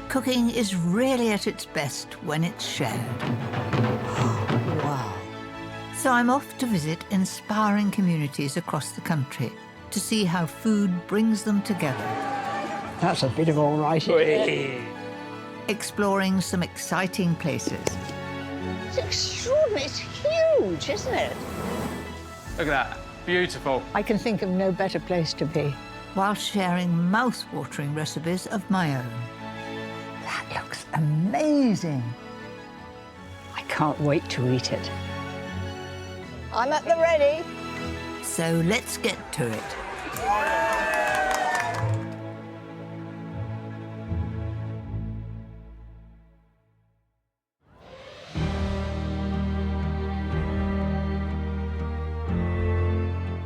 Cooking is really at its best when it's shared. Wow. So I'm off to visit inspiring communities across the country to see how food brings them together. That's a bit of all right. Exploring some exciting places. It's extraordinary. It's huge, isn't it? Look at that. Beautiful. I can think of no better place to be. While sharing mouth-watering recipes of my own. That looks amazing. I can't wait to eat it. I'm at the ready. So let's get to it.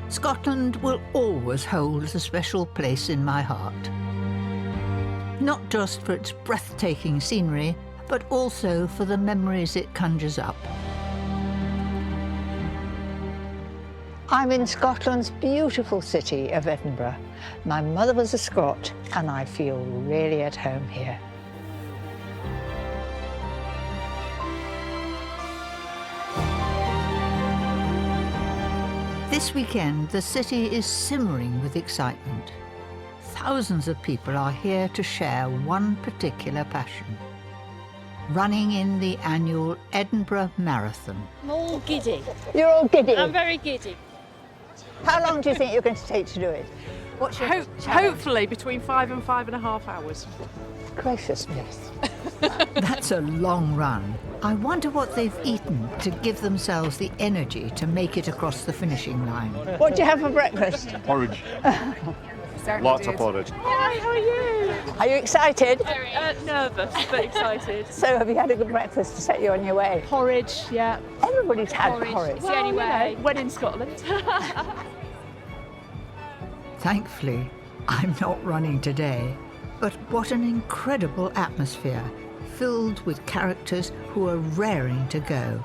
Scotland will always hold a special place in my heart. Not just for its breathtaking scenery, but also for the memories it conjures up. I'm in Scotland's beautiful city of Edinburgh. My mother was a Scot, and I feel really at home here. This weekend, the city is simmering with excitement. Thousands of people are here to share one particular passion. Running in the annual Edinburgh Marathon. I'm all giddy. You're all giddy. I'm very giddy. How long do you think you're going to take to do it? What's your challenge? Hopefully between 5 and 5.5 hours. Graciousness. That's a long run. I wonder what they've eaten to give themselves the energy to make it across the finishing line. What do you have for breakfast? Porridge. Lots of porridge. Hi, how are you? Are you excited? Nervous, but excited. So have you had a good breakfast to set you on your way? Porridge, yeah. Everybody's had porridge. It's the only way. When in Scotland. Thankfully, I'm not running today. But what an incredible atmosphere, filled with characters who are raring to go.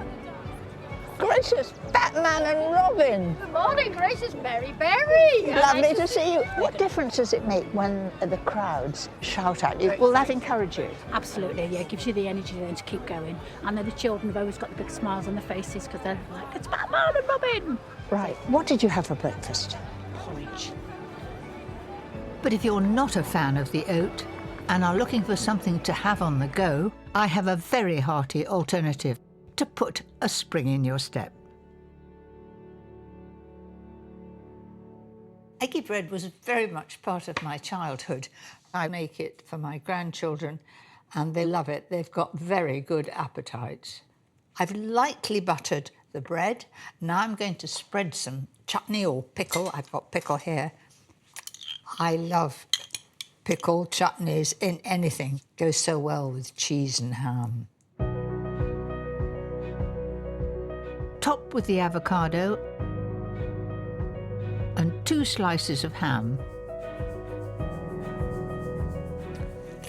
Gracious, Batman and Robin. Good morning, gracious Mary Berry. Lovely to see you. What difference does it make when the crowds shout at you? Will that encourage you? Absolutely, yeah, it gives you the energy then to keep going. And then the children have always got the big smiles on their faces because they're like, it's Batman and Robin. Right. What did you have for breakfast? Porridge. But if you're not a fan of the oat and are looking for something to have on the go, I have a very hearty alternative to put a spring in your step. Eggy bread was very much part of my childhood. I make it for my grandchildren and they love it. They've got very good appetites. I've lightly buttered the bread. Now I'm going to spread some chutney or pickle. I've got pickle here. I love pickle chutneys in anything. Goes so well with cheese and ham. Top with the avocado and 2 slices of ham.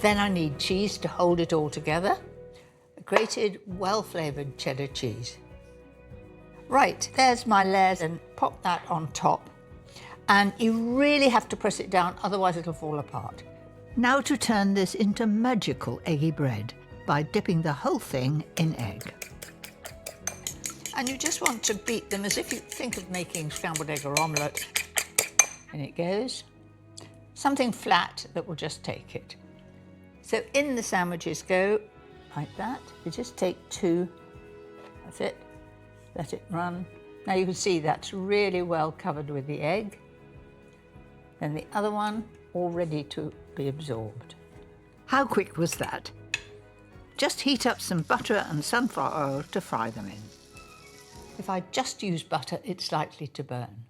Then I need cheese to hold it all together. A grated, well-flavoured cheddar cheese. Right, there's my layers, and pop that on top. And you really have to press it down, otherwise it'll fall apart. Now to turn this into magical eggy bread by dipping the whole thing in egg. And you just want to beat them as if you think of making scrambled egg or omelette. In it goes. Something flat that will just take it. So in the sandwiches go, like that. You just take 2, that's it. Let it run. Now you can see that's really well covered with the egg. Then the other one, all ready to be absorbed. How quick was that? Just heat up some butter and sunflower oil to fry them in. If I just use butter, it's likely to burn.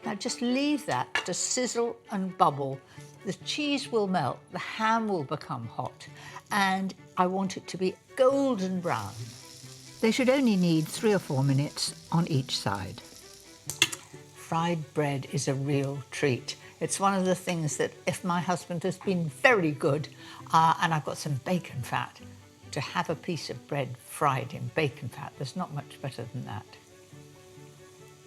Now just leave that to sizzle and bubble. The cheese will melt, the ham will become hot, and I want it to be golden brown. They should only need 3 or 4 minutes on each side. Fried bread is a real treat. It's one of the things that if my husband has been very good, and I've got some bacon fat, to have a piece of bread fried in bacon fat, there's not much better than that.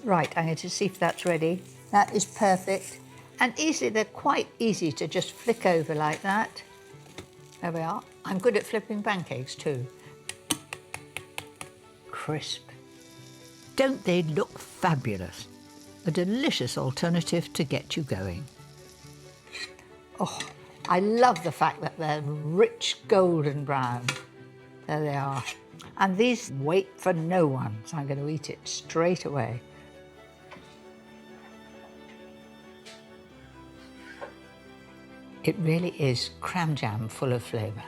Right, I'm going to see if that's ready. That is perfect. And easily, they're quite easy to just flick over like that. There we are. I'm good at flipping pancakes too. Crisp. Don't they look fabulous? A delicious alternative to get you going. Oh, I love the fact that they're rich golden brown. There they are. And these wait for no one, so I'm going to eat it straight away. It really is cram jam full of flavour.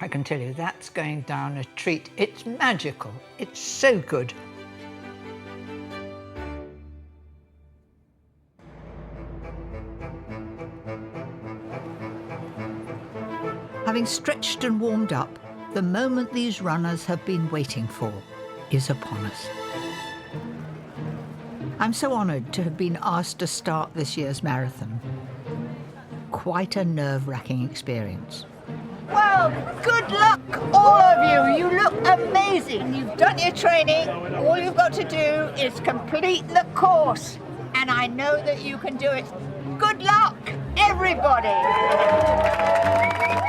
I can tell you that's going down a treat. It's magical. It's so good. Having stretched and warmed up, the moment these runners have been waiting for is upon us. I'm so honoured to have been asked to start this year's marathon. Quite a nerve-wracking experience. Well, good luck, all of you. You look amazing. You've done your training. All you've got to do is complete the course. And I know that you can do it. Good luck, everybody.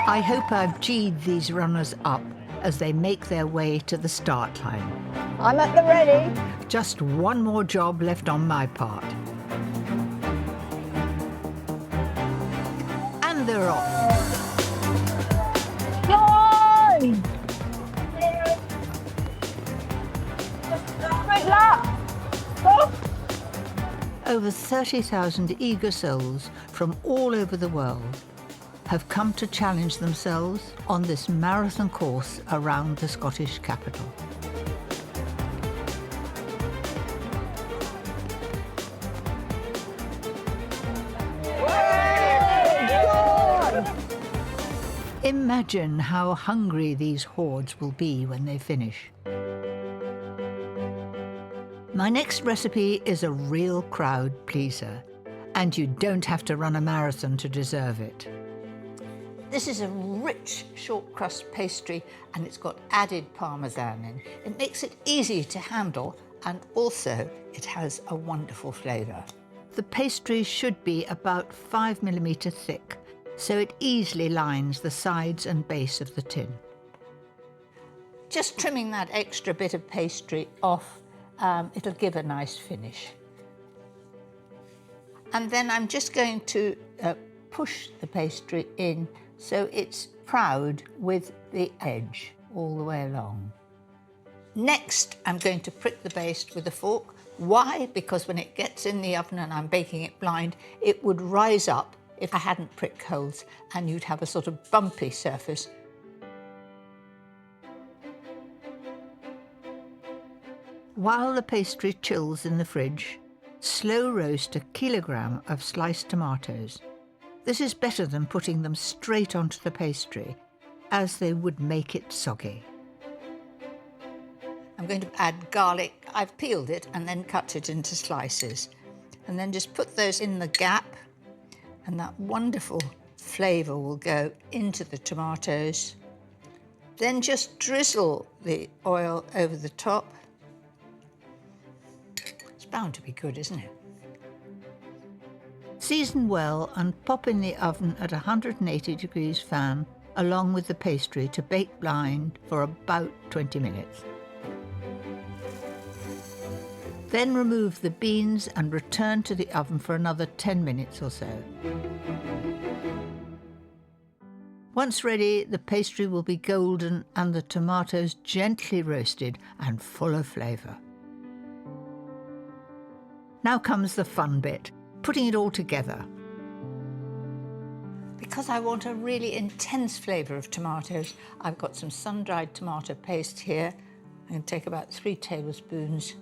I hope I've G'd these runners up as they make their way to the start line. I'm at the ready. Just one more job left on my part. And they're off. Fine! Good luck! Go! Over 30,000 eager souls from all over the world have come to challenge themselves on this marathon course around the Scottish capital. Imagine how hungry these hordes will be when they finish. My next recipe is a real crowd pleaser, and you don't have to run a marathon to deserve it. This is a rich short crust pastry, and it's got added parmesan in. It makes it easy to handle, and also it has a wonderful flavour. The pastry should be about 5mm thick, so it easily lines the sides and base of the tin. Just trimming that extra bit of pastry off, it'll give a nice finish. And then I'm just going to push the pastry in so it's proud with the edge all the way along. Next, I'm going to prick the base with a fork. Why? Because when it gets in the oven and I'm baking it blind, it would rise up if I hadn't pricked holes, and you'd have a sort of bumpy surface. While the pastry chills in the fridge, slow roast 1 kilogram of sliced tomatoes. This is better than putting them straight onto the pastry, as they would make it soggy. I'm going to add garlic. I've peeled it and then cut it into slices. And then just put those in the gap, and that wonderful flavour will go into the tomatoes. Then just drizzle the oil over the top. It's bound to be good, isn't it? Season well and pop in the oven at 180 degrees fan along with the pastry to bake blind for about 20 minutes. Then remove the beans and return to the oven for another 10 minutes or so. Once ready, the pastry will be golden and the tomatoes gently roasted and full of flavour. Now comes the fun bit, putting it all together. Because I want a really intense flavour of tomatoes, I've got some sun-dried tomato paste here. I'm going to take about 3 tablespoons.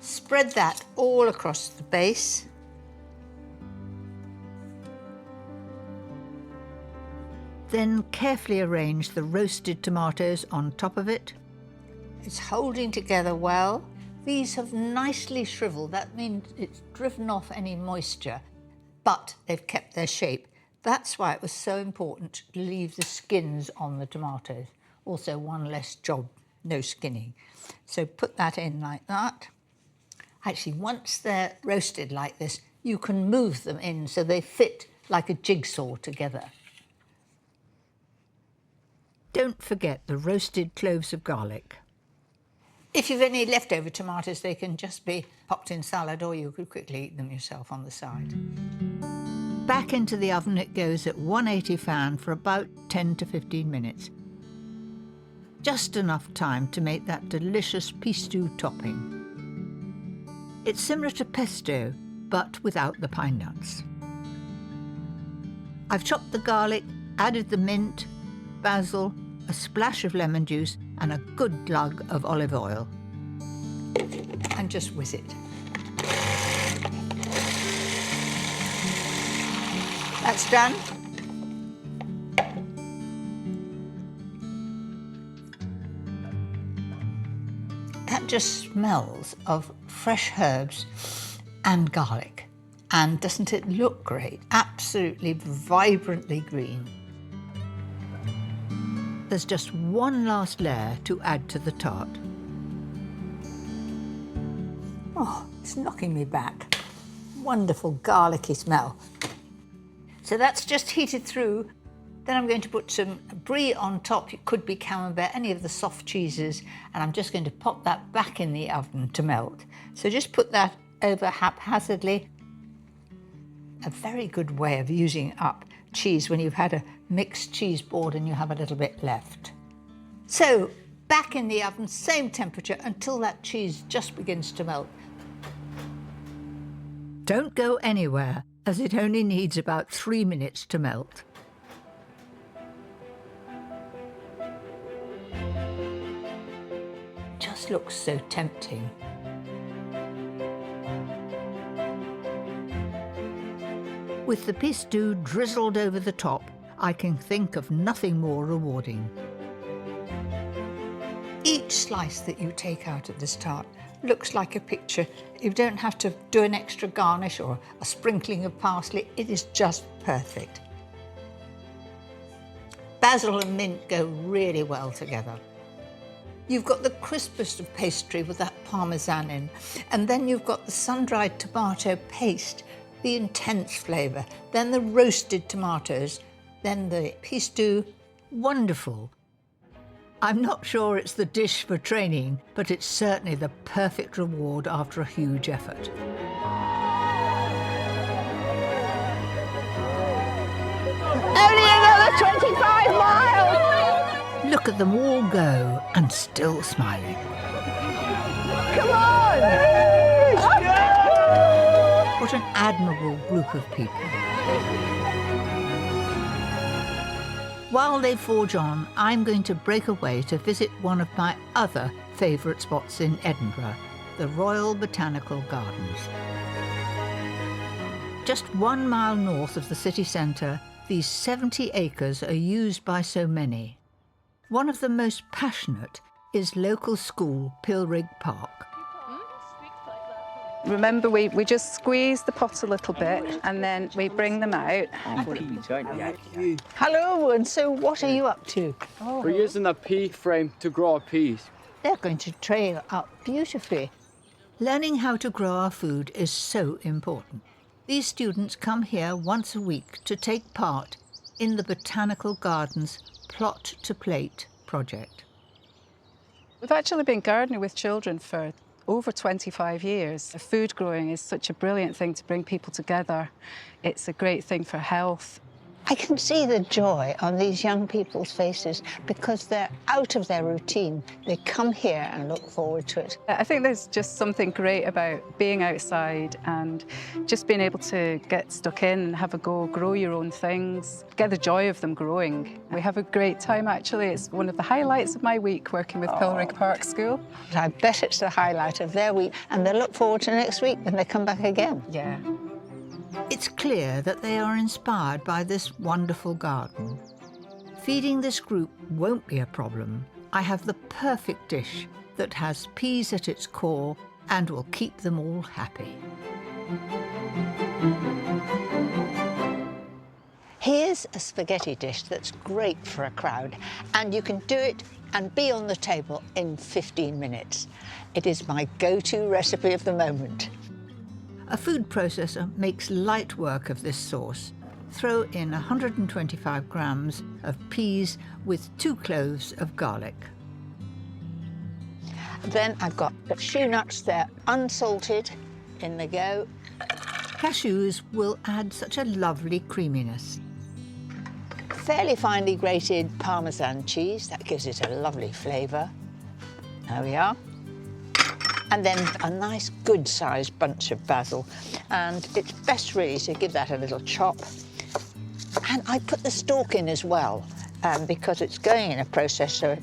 Spread that all across the base. Then carefully arrange the roasted tomatoes on top of it. It's holding together well. These have nicely shriveled. That means it's driven off any moisture, but they've kept their shape. That's why it was so important to leave the skins on the tomatoes. Also, one less job no skinning. So put that in like that. Actually, once they're roasted like this, you can move them in so they fit like a jigsaw together. Don't forget the roasted cloves of garlic. If you've any leftover tomatoes, they can just be popped in salad, or you could quickly eat them yourself on the side. Back into the oven it goes at 180 fan for about 10 to 15 minutes. Just enough time to make that delicious pistou topping. It's similar to pesto, but without the pine nuts. I've chopped the garlic, added the mint, basil, a splash of lemon juice and a good glug of olive oil. And just whiz it. That's done. That just smells of fresh herbs and garlic. And doesn't it look great? Absolutely vibrantly green. There's just one last layer to add to the tart. Oh, it's knocking me back. Wonderful garlicky smell. So that's just heated through. Then I'm going to put some brie on top. It could be camembert, any of the soft cheeses, and I'm just going to pop that back in the oven to melt. So just put that over haphazardly. A very good way of using up cheese when you've had a mixed cheese board and you have a little bit left. So back in the oven, same temperature until that cheese just begins to melt. Don't go anywhere, as it only needs about 3 minutes to melt. Just looks so tempting. With the pistou drizzled over the top, I can think of nothing more rewarding. Each slice that you take out of this tart looks like a picture. You don't have to do an extra garnish or a sprinkling of parsley. It is just perfect. Basil and mint go really well together. You've got the crispest of pastry with that parmesan in, and then you've got the sun-dried tomato paste, the intense flavour, then the roasted tomatoes, then the pistou. Wonderful. I'm not sure it's the dish for training, but it's certainly the perfect reward after a huge effort. Only another 25 miles! Look at them all go, and still smiling. Come on! What an admirable group of people. While they forge on, I'm going to break away to visit one of my other favourite spots in Edinburgh, the Royal Botanical Gardens. Just 1 mile north of the city centre, these 70 acres are used by so many. One of the most passionate is local school Pilrig Park. Remember, we just squeeze the pot a little bit and then we bring them out. Hello, and so what are you up to? We're using a pea frame to grow peas. They're going to trail up beautifully. Learning how to grow our food is so important. These students come here once a week to take part in the Botanical Gardens Plot to Plate project. We've actually been gardening with children for over 25 years. Food growing is such a brilliant thing to bring people together. It's a great thing for health. I can see the joy on these young people's faces because they're out of their routine. They come here and look forward to it. I think there's just something great about being outside and just being able to get stuck in and have a go, grow your own things, get the joy of them growing. We have a great time, actually. It's one of the highlights of my week working with Pilrig Park School. I bet it's the highlight of their week, and they look forward to next week when they come back again. Yeah. It's clear that they are inspired by this wonderful garden. Feeding this group won't be a problem. I have the perfect dish that has peas at its core and will keep them all happy. Here's a spaghetti dish that's great for a crowd, and you can do it and be on the table in 15 minutes. It is my go-to recipe of the moment. A food processor makes light work of this sauce. Throw in 125 grams of peas with 2 cloves of garlic. Then I've got the cashew nuts, they're unsalted. In they go. Cashews will add such a lovely creaminess. Fairly finely grated Parmesan cheese, that gives it a lovely flavour. There we are. And then a nice good-sized bunch of basil. And it's best really to give that a little chop. And I put the stalk in as well, because it's going in a processor.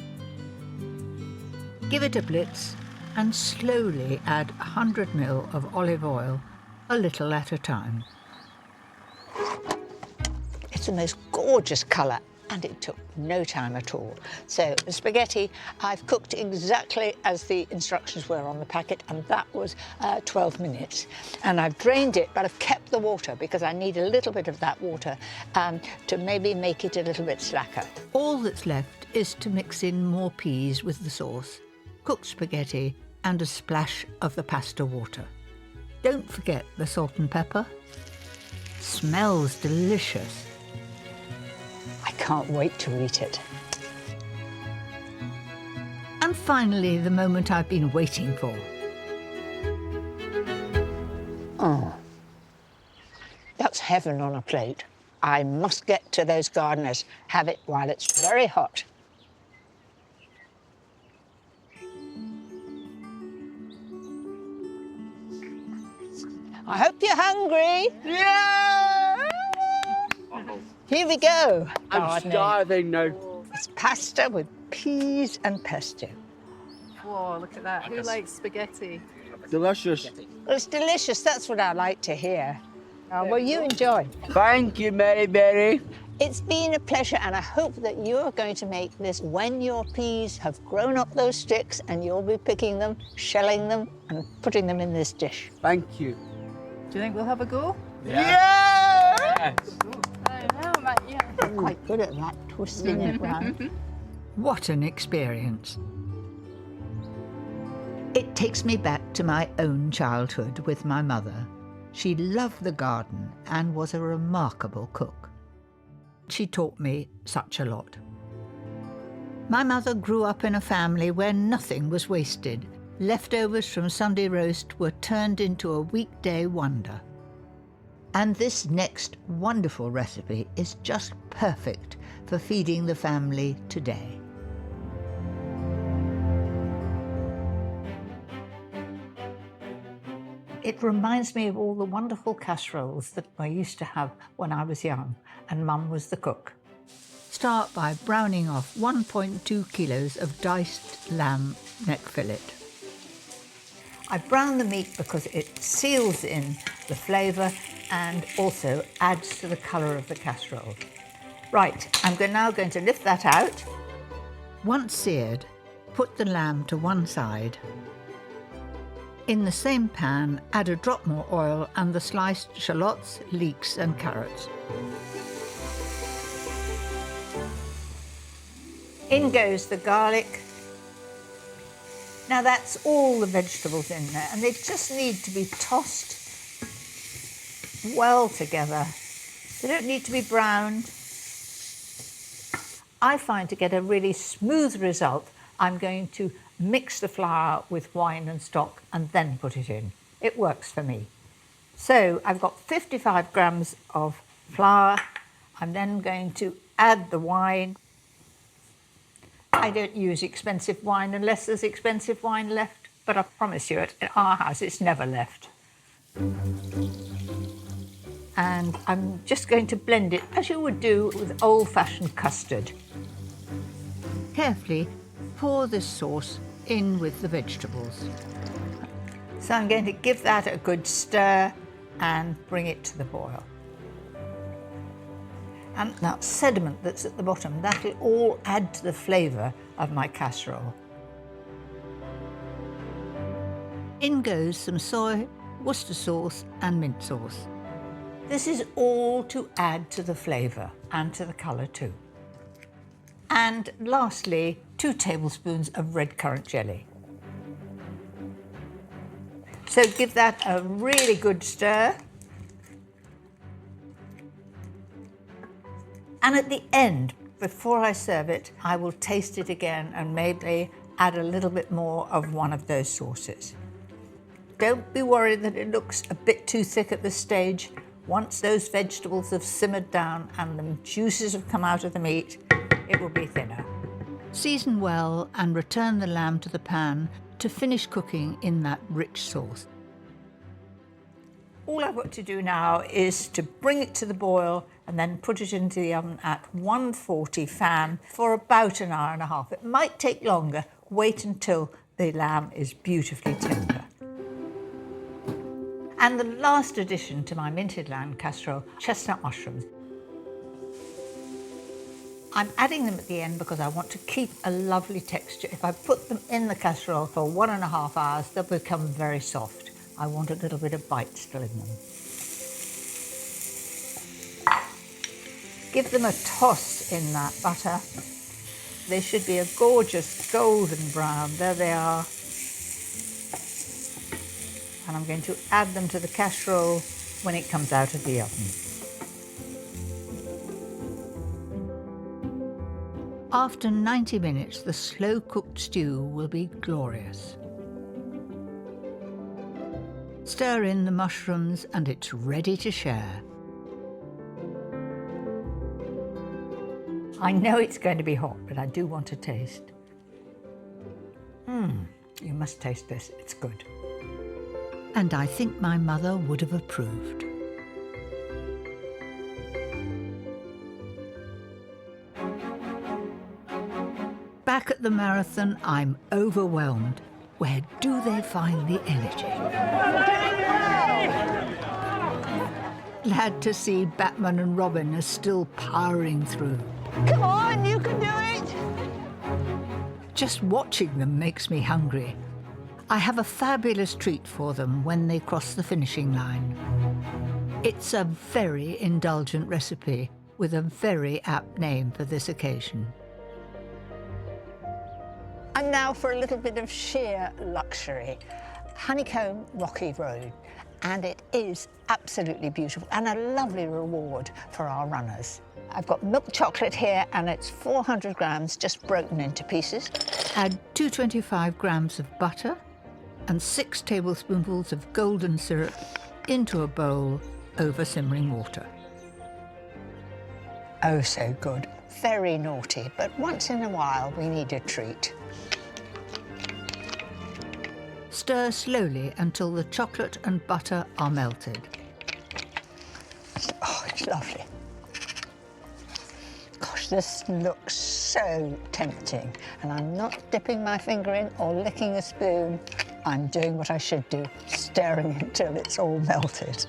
Give it a blitz and slowly add 100 ml of olive oil, a little at a time. It's the most gorgeous colour, and it took no time at all. So the spaghetti, I've cooked exactly as the instructions were on the packet, and that was 12 minutes. And I've drained it, but I've kept the water because I need a little bit of that water to maybe make it a little bit slacker. All that's left is to mix in more peas with the sauce, cooked spaghetti, and a splash of the pasta water. Don't forget the salt and pepper. Smells delicious. I can't wait to eat it. And finally, the moment I've been waiting for. Oh, that's heaven on a plate. I must get to those gardeners, have it while it's very hot. I hope you're hungry. Yeah! Here we go. I'm Gardening. starving now. It's pasta with peas and pesto. Whoa, look at that. Who likes spaghetti? Delicious. Well, it's delicious. That's what I like to hear. Well, you enjoy. Thank you, Mary Berry. It's been a pleasure, and I hope that you're going to make this when your peas have grown up those sticks and you'll be picking them, shelling them, and putting them in this dish. Thank you. Do you think we'll have a go? Yeah! I know, Matt, yeah. I'm quite good at that, twisting it round. What an experience. It takes me back to my own childhood with my mother. She loved the garden and was a remarkable cook. She taught me such a lot. My mother grew up in a family where nothing was wasted. Leftovers from Sunday roast were turned into a weekday wonder. And this next wonderful recipe is just perfect for feeding the family today. It reminds me of all the wonderful casseroles that I used to have when I was young and Mum was the cook. Start by browning off 1.2 kilos of diced lamb neck fillet. I brown the meat because it seals in the flavour and also adds to the colour of the casserole. Right, I'm now going to lift that out. Once seared, put the lamb to one side. In the same pan, add a drop more oil and the sliced shallots, leeks and carrots. In goes the garlic. Now that's all the vegetables in there, and they just need to be tossed well together. They don't need to be browned. I find to get a really smooth result, I'm going to mix the flour with wine and stock and then put it in. It works for me. So I've got 55 grams of flour. I'm then going to add the wine. I don't use expensive wine unless there's expensive wine left, but I promise you at our house it's never left. And I'm just going to blend it as you would do with old-fashioned custard. Carefully pour this sauce in with the vegetables. So I'm going to give that a good stir and bring it to the boil. And that sediment that's at the bottom, that'll all add to the flavour of my casserole. In goes some soy, Worcester sauce and mint sauce. This is all to add to the flavour and to the colour too. And lastly, 2 tablespoons of red currant jelly. So give that a really good stir. And at the end, before I serve it, I will taste it again and maybe add a little bit more of one of those sauces. Don't be worried that it looks a bit too thick at this stage. Once those vegetables have simmered down and the juices have come out of the meat, it will be thinner. Season well and return the lamb to the pan to finish cooking in that rich sauce. All I've got to do now is to bring it to the boil and then put it into the oven at 140 fan for about an hour and a half. It might take longer. Wait until the lamb is beautifully tender. And the last addition to my minted lamb casserole, chestnut mushrooms. I'm adding them at the end because I want to keep a lovely texture. If I put them in the casserole for 1.5 hours, they'll become very soft. I want a little bit of bite still in them. Give them a toss in that butter. They should be a gorgeous golden brown. There they are. And I'm going to add them to the casserole when it comes out of the oven. After 90 minutes, the slow-cooked stew will be glorious. Stir in the mushrooms and it's ready to share. I know it's going to be hot, but I do want to taste. You must taste this, it's good. And I think my mother would have approved. Back at the marathon, I'm overwhelmed. Where do they find the energy? Glad to see Batman and Robin are still powering through. Come on, you can do it! Just watching them makes me hungry. I have a fabulous treat for them when they cross the finishing line. It's a very indulgent recipe with a very apt name for this occasion. And now for a little bit of sheer luxury. Honeycomb Rocky Road. And it is absolutely beautiful and a lovely reward for our runners. I've got milk chocolate here and it's 400 grams just broken into pieces. Add 225 grams of butter and 6 tablespoonfuls of golden syrup into a bowl over simmering water. Oh, so good. Very naughty, but once in a while we need a treat. Stir slowly until the chocolate and butter are melted. Oh, it's lovely. Gosh, this looks so tempting. And I'm not dipping my finger in or licking a spoon. I'm doing what I should do, stirring until it's all melted.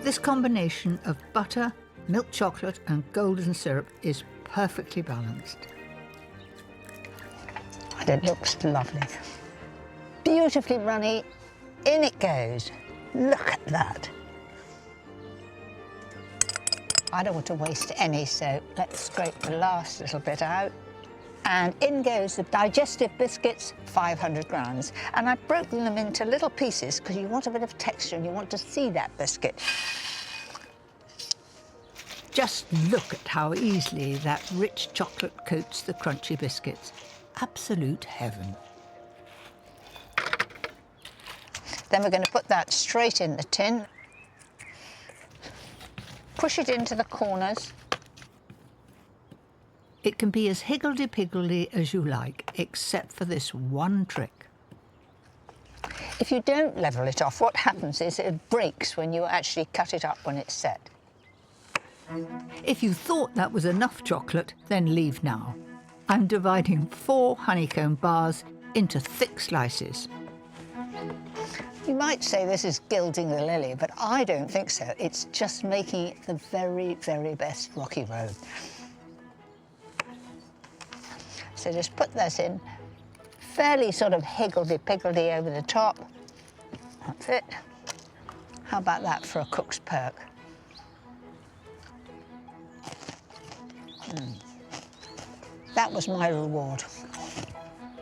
This combination of butter, milk chocolate and golden syrup is perfectly balanced. And it looks lovely. Beautifully runny, in it goes. Look at that. I don't want to waste any, so let's scrape the last little bit out. And in goes the digestive biscuits, 500 grams. And I've broken them into little pieces because you want a bit of texture and you want to see that biscuit. Just look at how easily that rich chocolate coats the crunchy biscuits. Absolute heaven. Then we're going to put that straight in the tin. Push it into the corners. It can be as higgledy-piggledy as you like, except for this one trick. If you don't level it off, what happens is it breaks when you actually cut it up when it's set. If you thought that was enough chocolate, then leave now. I'm dividing 4 honeycomb bars into thick slices. You might say this is gilding the lily, but I don't think so. It's just making it the very, very best Rocky Road. So just put this in, fairly sort of higgledy-piggledy over the top. That's it. How about that for a cook's perk? That was my reward.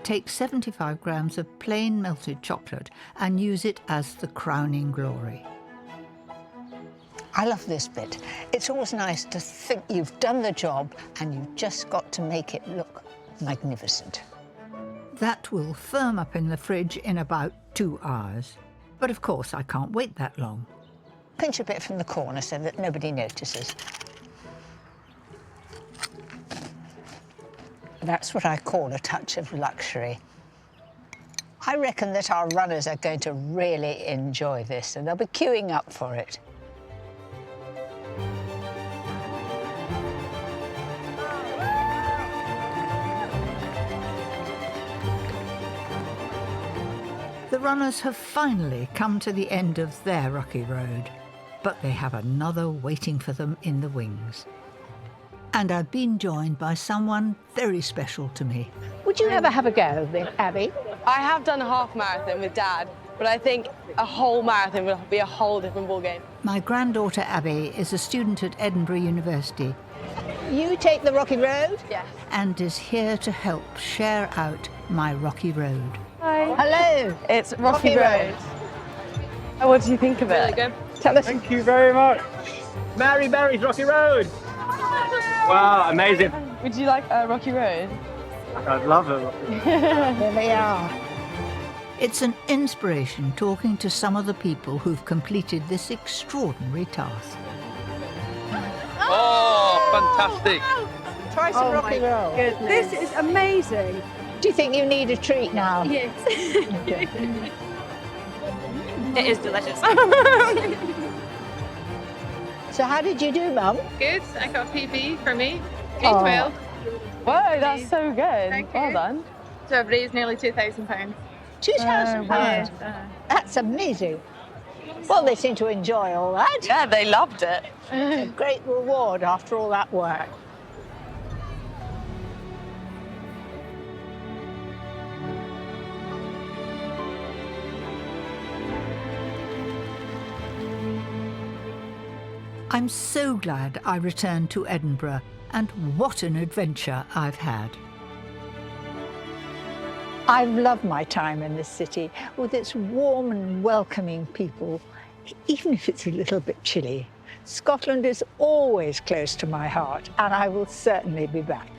Take 75 grams of plain melted chocolate and use it as the crowning glory. I love this bit. It's always nice to think you've done the job and you've just got to make it look magnificent. That will firm up in the fridge in about 2 hours. But of course, I can't wait that long. Pinch a bit from the corner so that nobody notices. That's what I call a touch of luxury. I reckon that our runners are going to really enjoy this and they'll be queuing up for it. The runners have finally come to the end of their rocky road, but they have another waiting for them in the wings. And I've been joined by someone very special to me. Would you ever have a go then, Abby? I have done a half marathon with Dad, but I think a whole marathon will be a whole different ballgame. My granddaughter Abby is a student at Edinburgh University You take the rocky road? Yes. and is here to help share out my rocky road. Hi. Hello. It's Rocky Road. What do you think of it? Really good. Tell us. Thank you very much. Mary Berry's Rocky Road. Wow, amazing. Would you like a Rocky Road? I'd love it. Here we are. It's an inspiration talking to some of the people who've completed this extraordinary task. Oh, fantastic. Try some rocky road. This is amazing. Do you think you need a treat now? Yes. It is delicious. So how did you do, Mum? Good. I got a PB for me. Oh. 312. Whoa, that's so good. Thank Well you. done. So I've raised nearly £2,000. £2,000. That's amazing. Well, they seem to enjoy all that. Yeah, they loved it. A great reward after all that work. I'm so glad I returned to Edinburgh, and what an adventure I've had. I've loved my time in this city with its warm and welcoming people, even if it's a little bit chilly. Scotland is always close to my heart, and I will certainly be back.